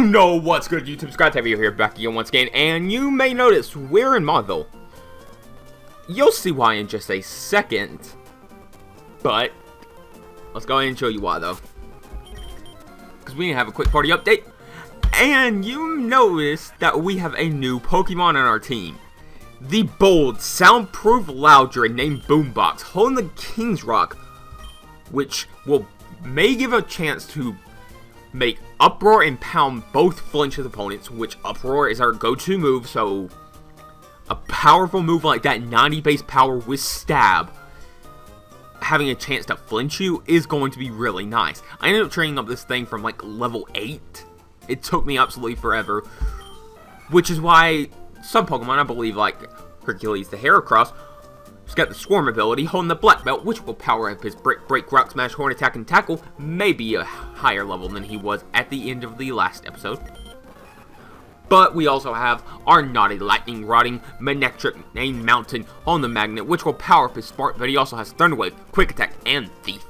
You know what's good, YouTube? Scott here, back again once again, and you may notice we're in Mauville. You'll see why in just a second, but let's go ahead and show you why, though. Because we need to have a quick party update, and you notice that we have a new Pokemon on our team. The bold, soundproof Loudred named Boombox, holding the King's Rock, which may give a chance to make Uproar and Pound both flinch his opponents, which Uproar is our go-to move, so a powerful move like that, 90 base power with Stab, having a chance to flinch you is going to be really nice. I ended up training up this thing from like level 8. It took me absolutely forever, which is why some Pokemon, I believe like Hercules the Heracross, he's got the Swarm ability, holding the Black Belt, which will power up his Brick, Break, Rock Smash, Horn Attack, and Tackle, maybe a higher level than he was at the end of the last episode. But we also have our naughty Lightning Rotting Manectric named Mountain on the Magnet, which will power up his Spark, but he also has Thunder Wave, Quick Attack, and Thief.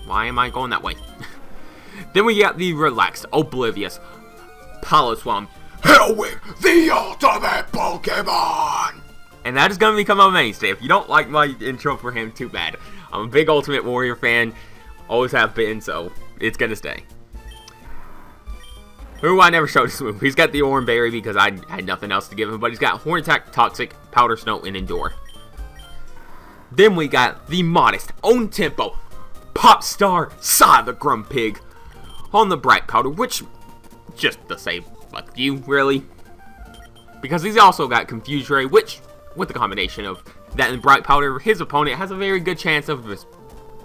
Why am I going that way? Then we got the relaxed, oblivious Piloswine, Hellwing, the ultimate Pokemon! And that is going to become a mainstay. If you don't like my intro for him, too bad. I'm a big Ultimate Warrior fan. Always have been, so it's going to stay. Who I never showed this move. He's got the Oran Berry because I had nothing else to give him. But he's got Horn Attack, Toxic, Powder Snow, and Endure. Then we got the modest, own tempo, Pop Star, Sigh the Grumpig on the Bright Powder, which just the same like you, really. Because he's also got Confuse Ray, which, with the combination of that and Bright Powder, his opponent has a very good chance of just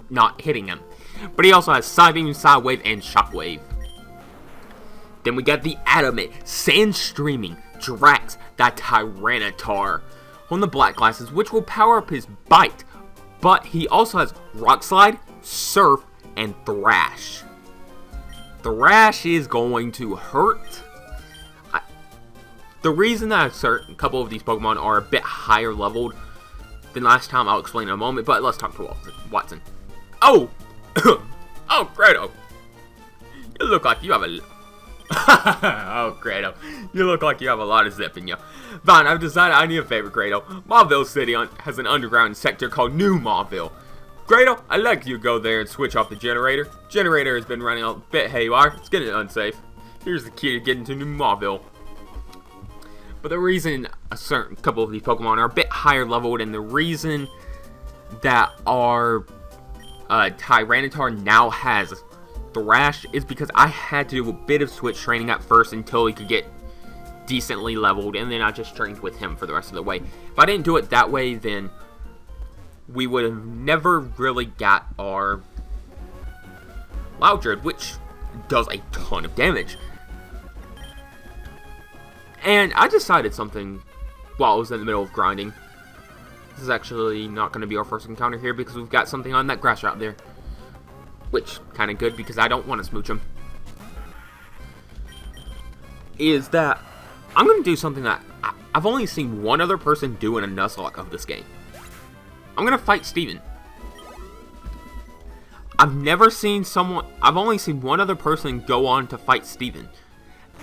not hitting him. But he also has Psybeam, Psywave, and Shockwave. Then we got the adamant, Sand Streaming, Drax, that Tyranitar on the Black Glasses, which will power up his Bite. But he also has Rock Slide, Surf, and Thrash. Thrash is going to hurt. The reason that a couple of these Pokemon are a bit higher leveled than last time, I'll explain in a moment, but let's talk to Watson. Oh! Oh, Grado! You look like you have a... Oh, Grado. You look like you have a lot of zip in you. Fine, I've decided I need a favor, Grado. Mauville City has an underground sector called New Mauville. Grado, I'd like you to go there and switch off the generator. Generator has been running a bit haywire. It's getting unsafe. Here's the key to getting to New Mauville. But the reason a certain couple of these Pokemon are a bit higher leveled, and the reason that our Tyranitar now has Thrash is because I had to do a bit of switch training at first until he could get decently leveled, and then I just trained with him for the rest of the way. If I didn't do it that way, then we would have never really got our Loudred, which does a ton of damage. And I decided something while I was in the middle of grinding. This is actually not going to be our first encounter here because we've got something on that grass route there. Which, kind of good because I don't want to smooch him. Is that I'm going to do something that I've only seen one other person do in a Nuzlocke of this game. I'm going to fight Steven. I've only seen one other person go on to fight Steven.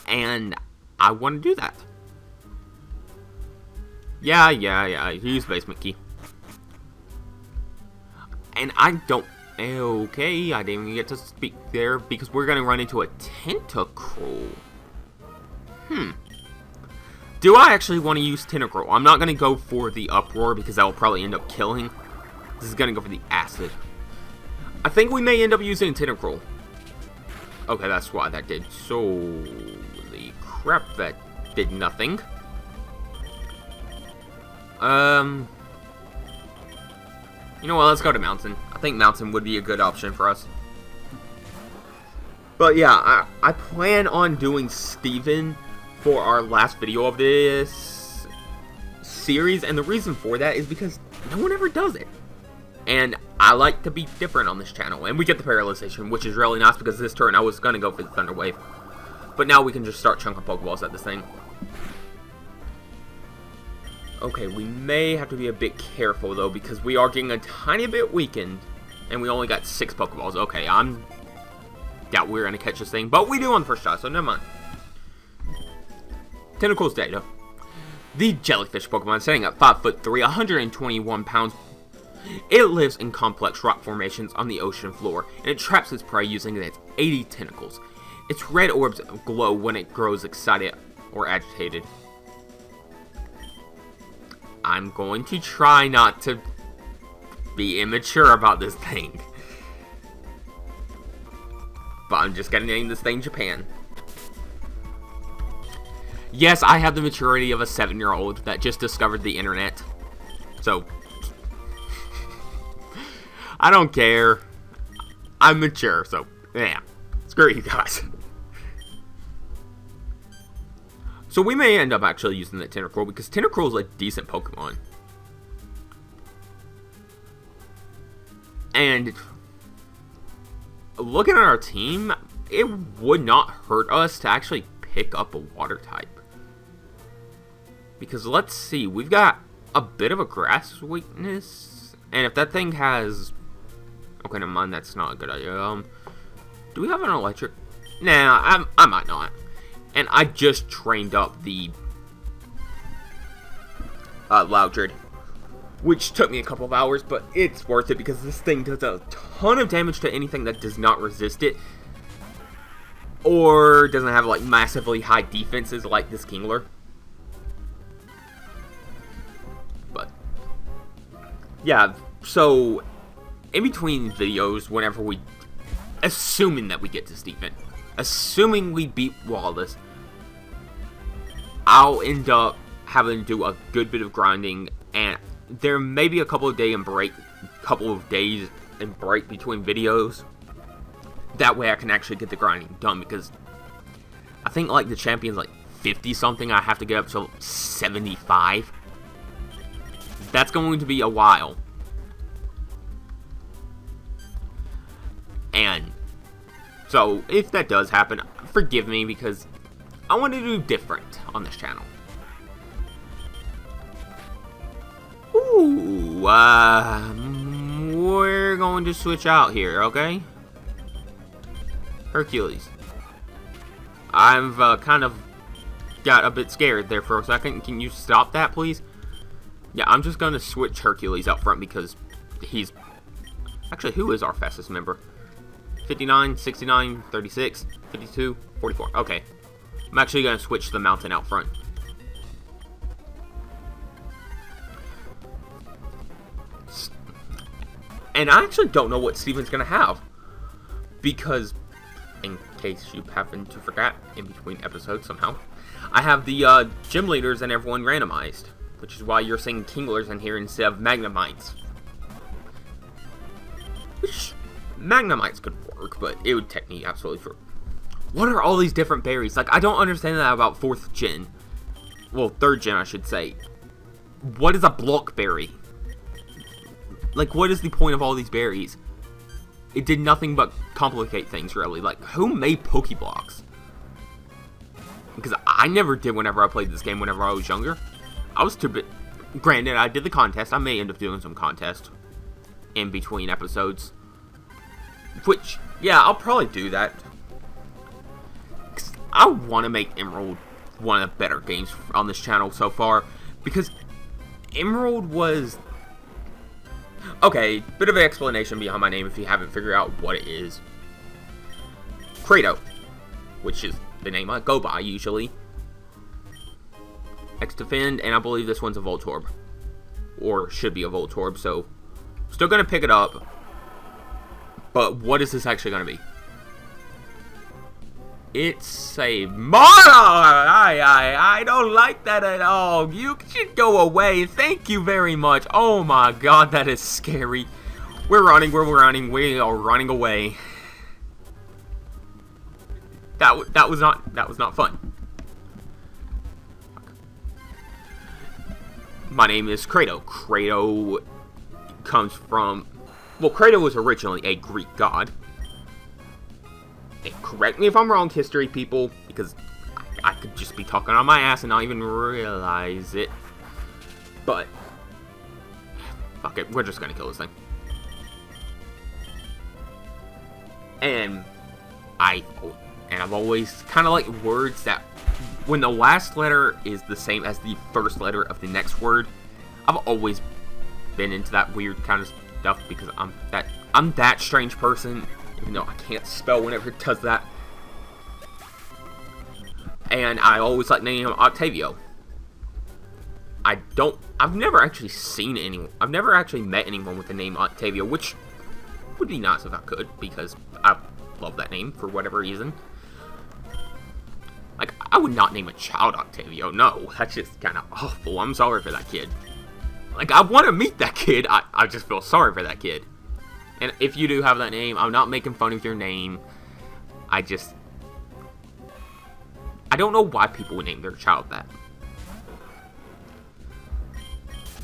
And I want to do that. Yeah. Use basement key. And I don't... Okay, I didn't even get to speak there because we're going to run into a Tentacruel. Do I actually want to use Tentacruel? I'm not going to go for the Uproar because that will probably end up killing. This is going to go for the Acid. I think we may end up using Tentacruel. Okay, that's why that did. So... crap, that did nothing. You know what, let's go to Mountain. I think Mountain would be a good option for us. But yeah, I plan on doing Steven for our last video of this series, and the reason for that is because no one ever does it. And I like to be different on this channel, and we get the Paralyzation, which is really nice because this turn I was going to go for the Thunder Wave. But now we can just start chunking Pokeballs at this thing. Okay, we may have to be a bit careful, though, because we are getting a tiny bit weakened. And we only got 6 Pokeballs. Okay, I'm doubt we're gonna catch this thing, but we do on the first shot, so never mind. Tentacles data. The jellyfish Pokemon, standing at 5'3", 121 pounds. It lives in complex rock formations on the ocean floor, and it traps its prey using its 80 tentacles. Its red orbs glow when it grows excited or agitated. I'm going to try not to be immature about this thing. But I'm just gonna name this thing Japan. Yes, I have the maturity of a 7-year-old that just discovered the internet. So, I don't care. I'm mature, so, yeah. Screw you guys. So we may end up actually using the Tentacruel, because Tentacruel is a decent Pokemon. And looking at our team, it would not hurt us to actually pick up a water type. Because let's see, we've got a bit of a grass weakness. And if that thing has... Okay, never mind, that's not a good idea. Do we have an electric? Nah, I might not. And I just trained up the Loudred, which took me a couple of hours, but it's worth it because this thing does a ton of damage to anything that does not resist it, or doesn't have like massively high defenses like this Kingler. But yeah, so in between videos, whenever we, assuming that we get to Stephen, assuming we beat Wallace, I'll end up having to do a good bit of grinding, and there may be a couple of days and break between videos. That way I can actually get the grinding done, because I think like the champion's like 50 something, I have to get up to 75. That's going to be a while. And so if that does happen, forgive me, because I want to do different on this channel. Ooh, we're going to switch out here, okay? Hercules. I've kind of got a bit scared there for a second. Can you stop that, please? Yeah, I'm just going to switch Hercules out front because he's... Actually, who is our fastest member? 59, 69, 36, 52, 44. Okay. I'm actually going to switch the mountain out front. And I actually don't know what Steven's going to have. Because, in case you happen to forget, in between episodes somehow, I have the gym leaders and everyone randomized. Which is why you're seeing Kinglers in here instead of Magnemites. Which, Magnemites could work, but it would take me absolutely for... What are all these different berries? Like, I don't understand that about 4th gen. Well, 3rd gen, I should say. What is a blockberry? Like, what is the point of all these berries? It did nothing but complicate things, really. Like, who made Pokeblocks? Because I never did whenever I played this game whenever I was younger. I was too bit... Granted, I did the contest. I may end up doing some contest in between episodes. Which, yeah, I'll probably do that. I want to make Emerald one of the better games on this channel so far, because Emerald was... Okay, bit of an explanation behind my name if you haven't figured out what it is. Credo, which is the name I go by usually. X-Defend, and I believe this one's a Voltorb. Or should be a Voltorb, so... Still gonna pick it up. But what is this actually gonna be? It's a I don't like that at all. You should go away. Thank you very much. Oh my god, that is scary. We are running away. That was not fun. My name is Credo. Credo comes from... Well, Credo was originally a Greek god. And correct me if I'm wrong, history people, because I could just be talking on my ass and not even realize it. But, fuck it, we're just gonna kill this thing. And I've always kind of liked words that when the last letter is the same as the first letter of the next word. I've always been into that weird kind of stuff because I'm that strange person, even though I can't spell whenever it does that. And I always like naming him Octavio. I've never actually seen anyone, I've never actually met anyone with the name Octavio, which would be nice if I could, because I love that name for whatever reason. Like, I would not name a child Octavio, no, that's just kind of awful. I'm sorry for that kid. Like, I want to meet that kid, I just feel sorry for that kid. And if you do have that name, I'm not making fun of your name, I don't know why people would name their child that.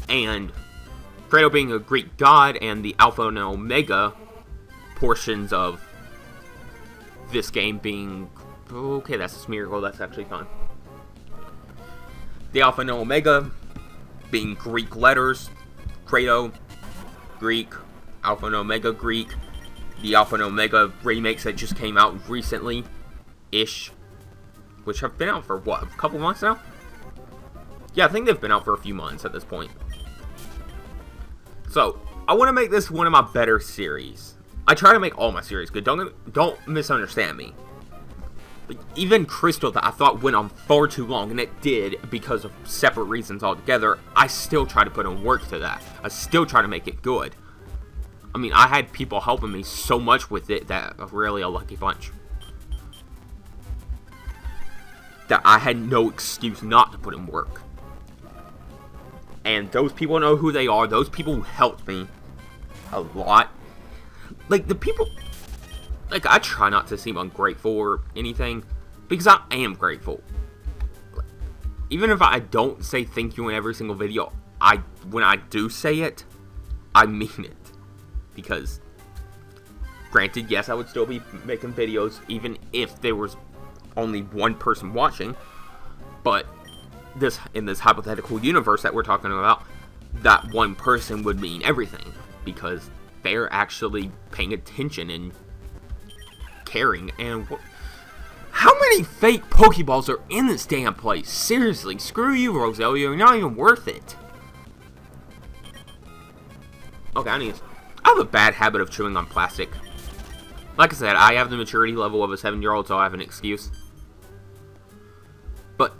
And Fredo being a Greek god and the Alpha and Omega portions of this game being... Okay, that's a miracle, that's actually fun. The Alpha and Omega being Greek letters. Fredo, Greek. Alpha and Omega, Greek. The Alpha and Omega remakes that just came out recently-ish. Which have been out for, what, a couple months now? Yeah, I think they've been out for a few months at this point. So, I want to make this one of my better series. I try to make all my series good, don't misunderstand me. But even Crystal, that I thought went on far too long, and it did because of separate reasons altogether, I still try to put in work to that. I still try to make it good. I mean, I had people helping me so much with it that really a lucky bunch. That I had no excuse not to put in work. And those people know who they are. Those people helped me a lot. Like, the people... Like, I try not to seem ungrateful or anything, because I am grateful. Even if I don't say thank you in every single video, when I do say it, I mean it. Because, granted, yes, I would still be making videos, even if there was only one person watching, but in this hypothetical universe that we're talking about, that one person would mean everything, because they're actually paying attention and caring. And how many fake Pokeballs are in this damn place? Seriously, screw you, Roselia, you're not even worth it. Okay, I have a bad habit of chewing on plastic. Like I said, I have the maturity level of a 7-year-old, so I have an excuse. But,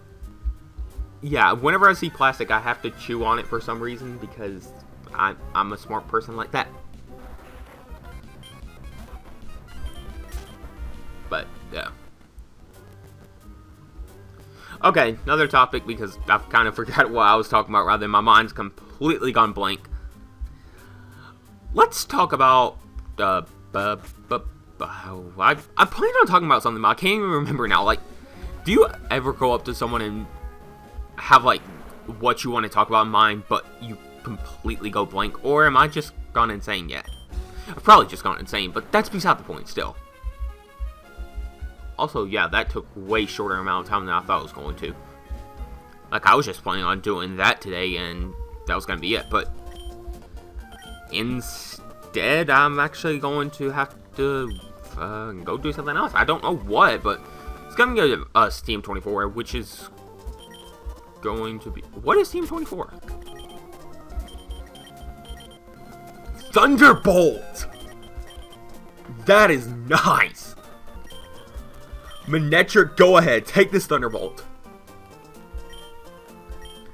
yeah, whenever I see plastic, I have to chew on it for some reason, because I'm a smart person like that. But, yeah. Okay, another topic, because I've kind of forgot what I was talking about, rather, my mind's completely gone blank. Let's talk about, I planned on talking about something, but I can't even remember now. Like, do you ever go up to someone and have, like, what you want to talk about in mind, but you completely go blank? Or am I just gone insane yet? I've probably just gone insane, but that's beside the point still. Also, yeah, that took way shorter amount of time than I thought it was going to. Like, I was just planning on doing that today, and that was going to be it, but instead, I'm actually going to have to go do something else. I don't know what, but it's going to go to Steam 24, which is going to be... What is Steam 24? Thunderbolt! That is nice! Manectric, go ahead. Take this Thunderbolt.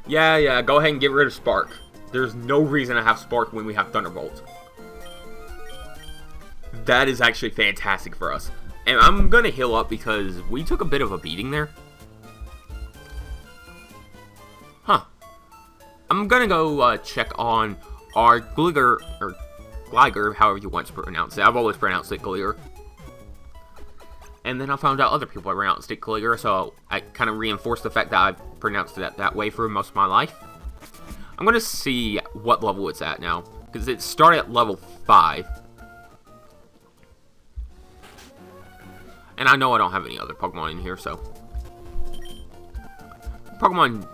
Yeah, go ahead and get rid of Spark. There's no reason to have Spark when we have Thunderbolt. That is actually fantastic for us. And I'm going to heal up because we took a bit of a beating there. Huh. I'm going to go check on our Gligar, or Gligar, however you want to pronounce it. I've always pronounced it Gligar. And then I found out other people have pronounced it Gligar, so I kind of reinforced the fact that I've pronounced it that way for most of my life. I'm going to see what level it's at now, because it started at level 5. And I know I don't have any other Pokemon in here, so... Pokemon...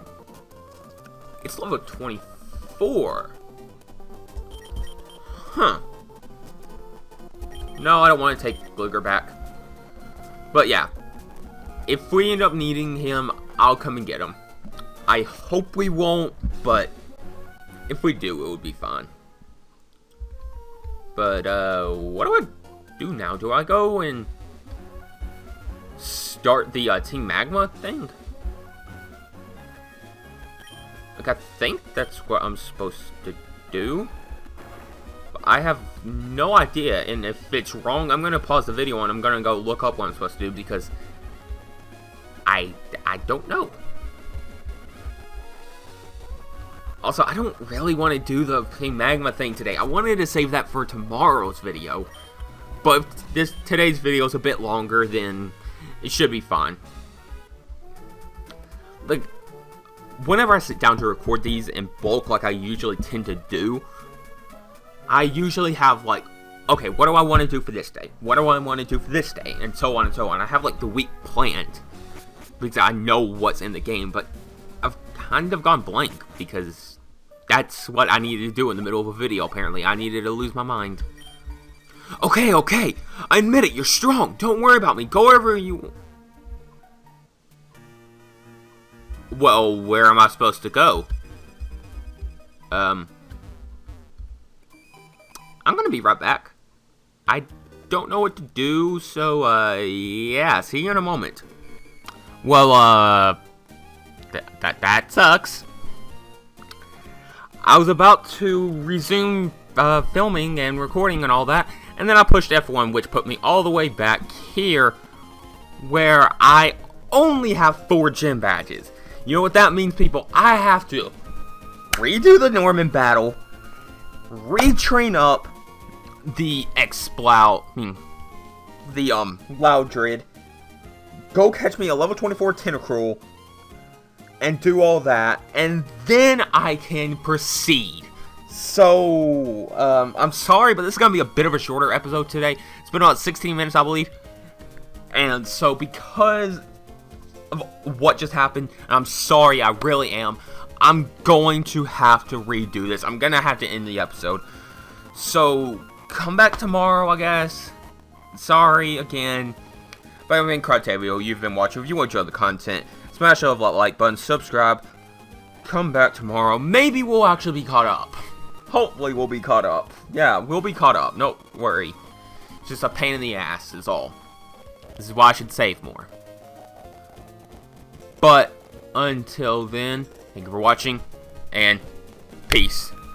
It's level 24. Huh. No, I don't want to take Gligar back. But yeah, if we end up needing him, I'll come and get him. I hope we won't, but if we do, it would be fine. But, what do I do now? Do I go and start the Team Magma thing? Like, I think that's what I'm supposed to do. But I have no idea, and if it's wrong, I'm gonna pause the video and I'm gonna go look up what I'm supposed to do, because I don't know. Also, I don't really want to do the Team Magma thing today. I wanted to save that for tomorrow's video. But today's video is a bit longer, then it should be fine. Like, whenever I sit down to record these in bulk like I usually tend to do, I usually have like, okay, what do I want to do for this day? What do I want to do for this day? And so on and so on. I have like the week planned, because I know what's in the game, but I've kind of gone blank, because that's what I needed to do in the middle of a video, apparently. I needed to lose my mind. Okay, okay, I admit it, you're strong. Don't worry about me. Go wherever you... Well, where am I supposed to go? I'm gonna be right back. I don't know what to do, so, yeah, see you in a moment. Well, that sucks. I was about to resume filming and recording and all that, and then I pushed F1, which put me all the way back here, where I only have 4 gym badges. You know what that means, people? I have to redo the Norman battle, retrain up the Loudred, go catch me a level 24 Tentacruel, and do all that, and then I can proceed. So, I'm sorry, but this is going to be a bit of a shorter episode today. It's been about 16 minutes, I believe. And so, because of what just happened, and I'm sorry, I really am, I'm going to have to redo this. I'm going to have to end the episode. So, come back tomorrow, I guess. Sorry, again. But I've been Crotavio, you've been watching. If you enjoyed the content, smash that like button, subscribe, come back tomorrow. Maybe we'll actually be caught up. Hopefully we'll be caught up. Yeah, we'll be caught up. Don't worry. It's just a pain in the ass is all. This is why I should save more. But until then, thank you for watching, and peace.